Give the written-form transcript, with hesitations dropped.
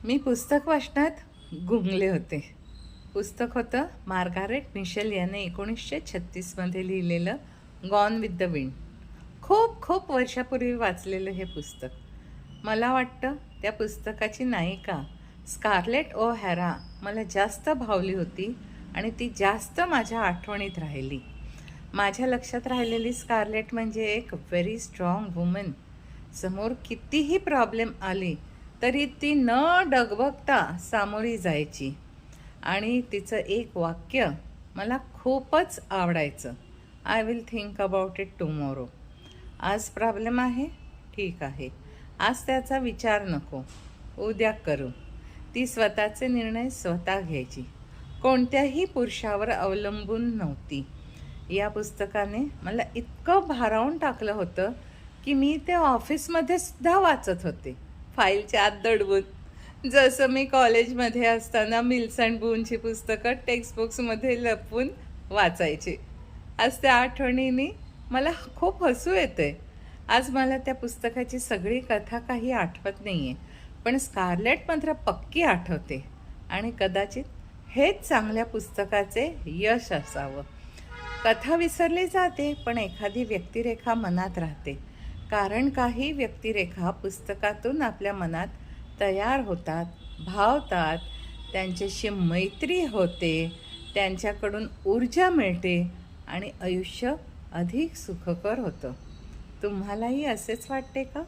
मी पुस्तक वाचनात गुंगले होते. पुस्तक होतं मार्गारेट मिशेल याने 1936मध्ये लिहिलेलं गॉन विथ द विंड. खूप खूप वर्षापूर्वी वाचलेलं हे पुस्तक. मला वाटतं त्या पुस्तकाची नायिका स्कारलेट ओहॅरा मला जास्त भावली होती आणि ती जास्त माझ्या आठवणीत राहिली. माझ्या लक्षात राहिलेली स्कारलेट म्हणजे एक व्हेरी स्ट्रॉंग वुमन. समोर कितीही प्रॉब्लेम आली तरी ती न डगबगता सामोरी जायची. आणि तिचं एक वाक्य मला खूपच आवडायचं, I will think about it tomorrow. आज प्रॉब्लेम आहे, ठीक आहे, आज त्याचा विचार नको, उद्या करू. ती स्वतःचे निर्णय स्वतः घ्यायची, कोणत्याही पुरुषावर अवलंबून नव्हती. या पुस्तकाने मला इतकं भारावून टाकलं होतं की मी ते ऑफिसमध्ये सुद्धा वाचत होते, फाईलच्या आत दडवून. जसं मी कॉलेजमध्ये असताना मिल्स अँड बूनची पुस्तकं टेक्स्टबुक्समध्ये लपवून वाचायची. आज त्या आठवणीने मला खूप हसू येते. आज मला त्या पुस्तकाची सगळी कथा काही आठवत नाही आहे, पण स्कारलेट मात्र पक्की आठवते. आणि कदाचित हेच चांगल्या पुस्तकाचे यश असावं. कथा विसरली जाते पण एखादी व्यक्तिरेखा मनात राहते, कारण काही व्यक्तिरेखा पुस्तकातून आपल्या मनात तयार होतात, भावतात, त्यांच्याशी मैत्री होते, त्यांच्याकडून ऊर्जा मिळते आणि आयुष्य अधिक सुखकर होतं. तुम्हालाही असेच वाटते का?